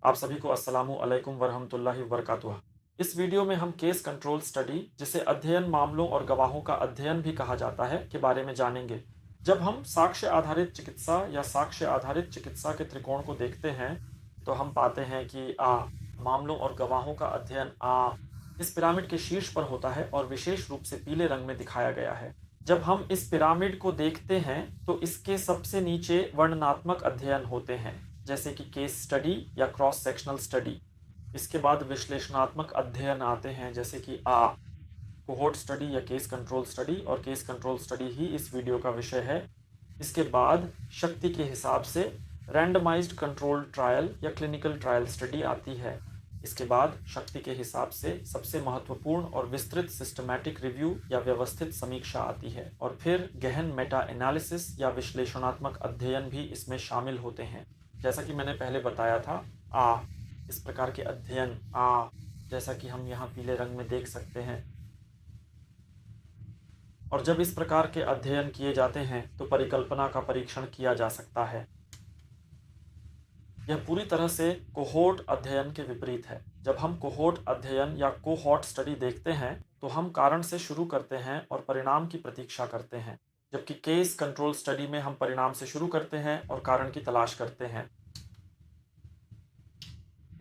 आप सभी को अस्सलामु अलैकुम वरहमतुल्लाहि वबरकातुह। इस वीडियो में हम केस कंट्रोल स्टडी, जिसे अध्ययन मामलों और गवाहों का अध्ययन भी कहा जाता है, के बारे में जानेंगे। जब हम साक्ष्य आधारित चिकित्सा या साक्ष्य आधारित चिकित्सा के त्रिकोण को देखते हैं, तो हम पाते हैं कि मामलों और गवाहों का अध्ययन इस पिरामिड के शीर्ष पर होता है और विशेष रूप से पीले रंग में दिखाया गया है। जब हम इस पिरामिड को देखते हैं तो इसके सबसे नीचे वर्णनात्मक अध्ययन होते हैं, जैसे कि केस स्टडी या क्रॉस सेक्शनल स्टडी। इसके बाद विश्लेषणात्मक अध्ययन आते हैं, जैसे कि कोहोर्ट स्टडी या केस कंट्रोल स्टडी, और केस कंट्रोल स्टडी ही इस वीडियो का विषय है। इसके बाद शक्ति के हिसाब से रैंडमाइज्ड कंट्रोल ट्रायल या क्लिनिकल ट्रायल स्टडी आती है। इसके बाद शक्ति के हिसाब से सबसे महत्वपूर्ण और विस्तृत सिस्टमैटिक रिव्यू या व्यवस्थित समीक्षा आती है, और फिर गहन मेटा एनालिसिस या विश्लेषणात्मक अध्ययन भी इसमें शामिल होते हैं। जैसा कि मैंने पहले बताया था, इस प्रकार के अध्ययन जैसा कि हम यहाँ पीले रंग में देख सकते हैं, और जब इस प्रकार के अध्ययन किए जाते हैं तो परिकल्पना का परीक्षण किया जा सकता है। यह पूरी तरह से कोहोर्ट अध्ययन के विपरीत है। जब हम कोहोर्ट अध्ययन या कोहॉर्ट स्टडी देखते हैं तो हम कारण से शुरू करते हैं और परिणाम की प्रतीक्षा करते हैं, जबकि केस कंट्रोल स्टडी में हम परिणाम से शुरू करते हैं और कारण की तलाश करते हैं।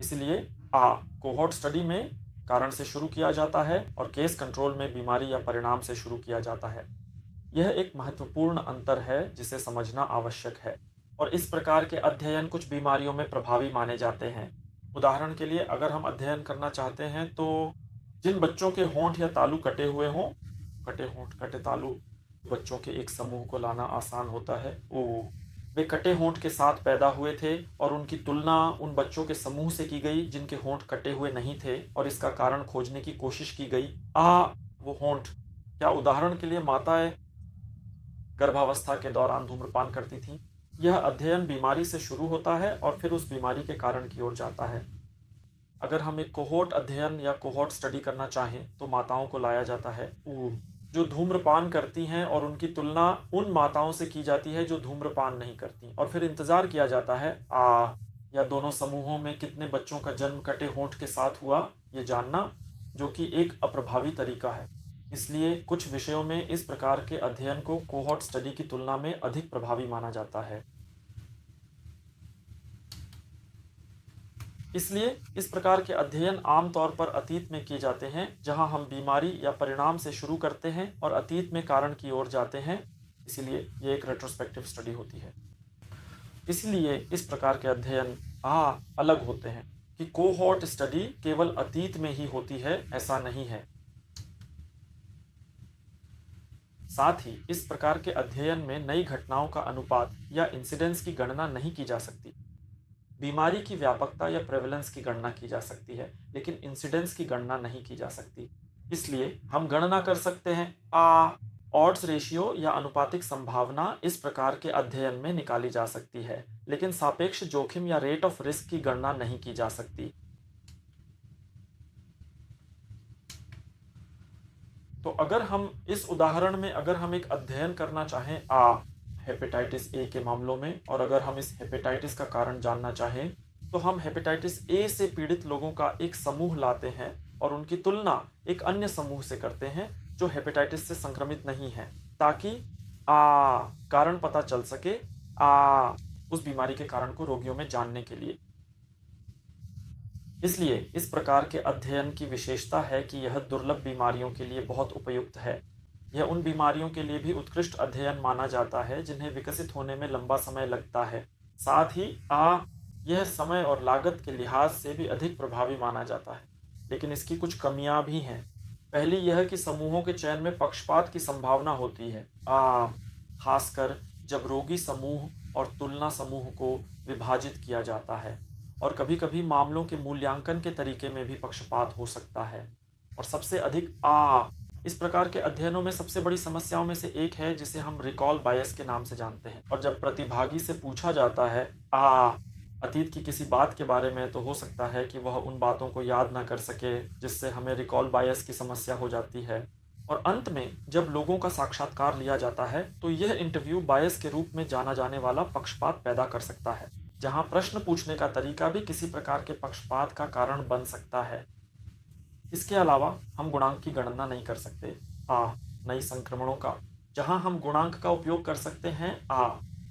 इसलिए कोहोर्ट स्टडी में कारण से शुरू किया जाता है और केस कंट्रोल में बीमारी या परिणाम से शुरू किया जाता है। यह एक महत्वपूर्ण अंतर है जिसे समझना आवश्यक है, और इस प्रकार के अध्ययन कुछ बीमारियों में प्रभावी माने जाते हैं। उदाहरण के लिए, अगर हम अध्ययन करना चाहते हैं तो जिन बच्चों के होंठ या तालू कटे हुए हों, कटे होंठ कटे तालू बच्चों के एक समूह को लाना आसान होता है। वे कटे होंठ के साथ पैदा हुए थे और उनकी तुलना उन बच्चों के समूह से की गई जिनके होंठ कटे हुए नहीं थे, और इसका कारण खोजने की कोशिश की गई। वो होंठ, क्या उदाहरण के लिए माताएं गर्भावस्था के दौरान धूम्रपान करती थीं? यह अध्ययन बीमारी से शुरू होता है और फिर उस बीमारी के कारण की ओर जाता है। अगर हम एक कोहोर्ट अध्ययन या कोहोर्ट स्टडी करना चाहें तो माताओं को लाया जाता है जो धूम्रपान करती हैं, और उनकी तुलना उन माताओं से की जाती है जो धूम्रपान नहीं करती, और फिर इंतज़ार किया जाता है या दोनों समूहों में कितने बच्चों का जन्म कटे होंठ के साथ हुआ, ये जानना, जो कि एक अप्रभावी तरीका है। इसलिए कुछ विषयों में इस प्रकार के अध्ययन को कोहोर्ट स्टडी की तुलना में अधिक प्रभावी माना जाता है। इसलिए इस प्रकार के अध्ययन आमतौर पर अतीत में किए जाते हैं, जहां हम बीमारी या परिणाम से शुरू करते हैं और अतीत में कारण की ओर जाते हैं। इसीलिए ये एक रेट्रोस्पेक्टिव स्टडी होती है। इसलिए इस प्रकार के अध्ययन अलग होते हैं कि कोहोर्ट स्टडी केवल अतीत में ही होती है, ऐसा नहीं है। साथ ही इस प्रकार के अध्ययन में नई घटनाओं का अनुपात या इंसिडेंस की गणना नहीं की जा सकती। बीमारी की व्यापकता या प्रेवलेंस की गणना की जा सकती है, लेकिन इंसिडेंस की गणना नहीं की जा सकती। इसलिए हम गणना कर सकते हैं ऑड्स रेशियो या अनुपातिक संभावना इस प्रकार के अध्ययन में निकाली जा सकती है, लेकिन सापेक्ष जोखिम या रेट ऑफ रिस्क की गणना नहीं की जा सकती। तो अगर हम इस उदाहरण में अगर हम एक अध्ययन करना चाहें हेपेटाइटिस ए के मामलों में, और अगर हम इस हेपेटाइटिस का कारण जानना चाहें, तो हम हेपेटाइटिस ए से पीड़ित लोगों का एक समूह लाते हैं और उनकी तुलना एक अन्य समूह से करते हैं जो हेपेटाइटिस से संक्रमित नहीं है, ताकि कारण पता चल सके उस बीमारी के कारण को रोगियों में जानने के लिए। इसलिए इस प्रकार के अध्ययन की विशेषता है कि यह दुर्लभ बीमारियों के लिए बहुत उपयुक्त है। यह उन बीमारियों के लिए भी उत्कृष्ट अध्ययन माना जाता है जिन्हें विकसित होने में लंबा समय लगता है। साथ ही यह समय और लागत के लिहाज से भी अधिक प्रभावी माना जाता है, लेकिन इसकी कुछ कमियां भी हैं। पहली यह कि समूहों के चयन में पक्षपात की संभावना होती है, खासकर जब रोगी समूह और तुलना समूह को विभाजित किया जाता है, और कभी-कभी मामलों के मूल्यांकन के तरीके में भी पक्षपात हो सकता है। और सबसे अधिक इस प्रकार के अध्ययनों में सबसे बड़ी समस्याओं में से एक है जिसे हम रिकॉल बायस के नाम से जानते हैं। और जब प्रतिभागी से पूछा जाता है अतीत की किसी बात के बारे में, तो हो सकता है कि वह उन बातों को याद ना कर सके, जिससे हमें रिकॉल बायस की समस्या हो जाती है। और अंत में जब लोगों का साक्षात्कार लिया जाता है तो यह इंटरव्यू बायस के रूप में जाना जाने वाला पक्षपात पैदा कर सकता है। जहां प्रश्न पूछने का तरीका भी किसी प्रकार के पक्षपात का कारण बन सकता है। इसके अलावा हम गुणांक की गणना नहीं कर सकते। नई संक्रमणों का, जहां हम गुणांक का उपयोग कर सकते हैं।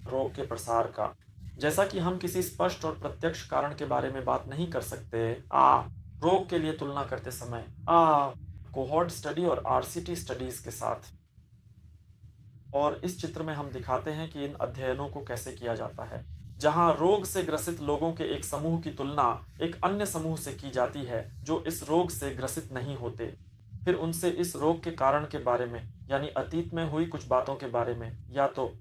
रोग के प्रसार का, जैसा कि हम किसी स्पष्ट और प्रत्यक्ष कारण के बारे में बात नहीं कर सकते। रोग के लिए तुलना करते समय। कोहॉर्ट स्टडी और आरसीटी स्टडीज के साथ। और इस चित्र में हम दिखाते हैं कि इन अध्ययनों को कैसे किया जाता है, जहां रोग से ग्रसित लोगों के एक समूह की तुलना एक अन्य समूह से की जाती है जो इस रोग से ग्रसित नहीं होते। फिर उनसे इस रोग के कारण के बारे में, यानी अतीत में हुई कुछ बातों के बारे में, या तो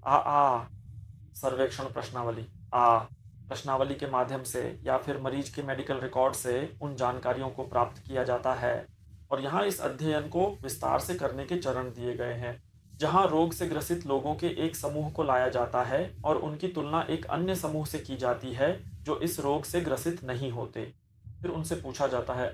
सर्वेक्षण प्रश्नावली प्रश्नावली के माध्यम से, या फिर मरीज के मेडिकल रिकॉर्ड से उन जानकारियों को प्राप्त किया जाता है। और यहाँ इस अध्ययन को विस्तार से करने के चरण दिए गए हैं, जहाँ रोग से ग्रसित लोगों के एक समूह को लाया जाता है और उनकी तुलना एक अन्य समूह से की जाती है जो इस रोग से ग्रसित नहीं होते। फिर उनसे पूछा जाता है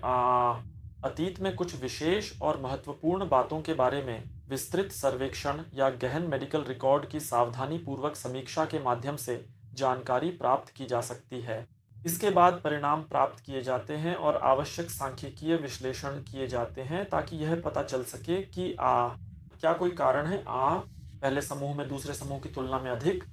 अतीत में कुछ विशेष और महत्वपूर्ण बातों के बारे में विस्तृत सर्वेक्षण या गहन मेडिकल रिकॉर्ड की सावधानी पूर्वक समीक्षा के माध्यम से जानकारी प्राप्त की जा सकती है। इसके बाद परिणाम प्राप्त किए जाते हैं और आवश्यक सांख्यिकीय विश्लेषण किए जाते हैं ताकि यह पता चल सके कि क्या कोई कारण है पहले समूह में दूसरे समूह की तुलना में अधिक।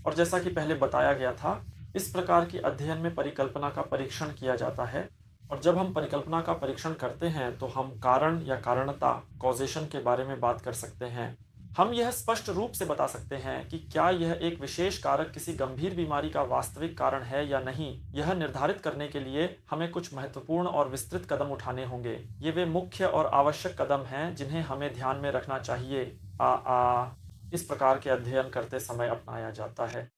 और जैसा कि पहले बताया गया था, इस प्रकार की अध्ययन में परिकल्पना का परीक्षण किया जाता है। और जब हम परिकल्पना का परीक्षण करते हैं तो हम कारण या कारणता, कॉजेशन के बारे में बात कर सकते हैं। हम यह स्पष्ट रूप से बता सकते हैं कि क्या यह एक विशेष कारक किसी गंभीर बीमारी का वास्तविक कारण है या नहीं। यह निर्धारित करने के लिए हमें कुछ महत्वपूर्ण और विस्तृत कदम उठाने होंगे। ये वे मुख्य और आवश्यक कदम हैं जिन्हें हमें ध्यान में रखना चाहिए इस प्रकार के अध्ययन करते समय अपनाया जाता है।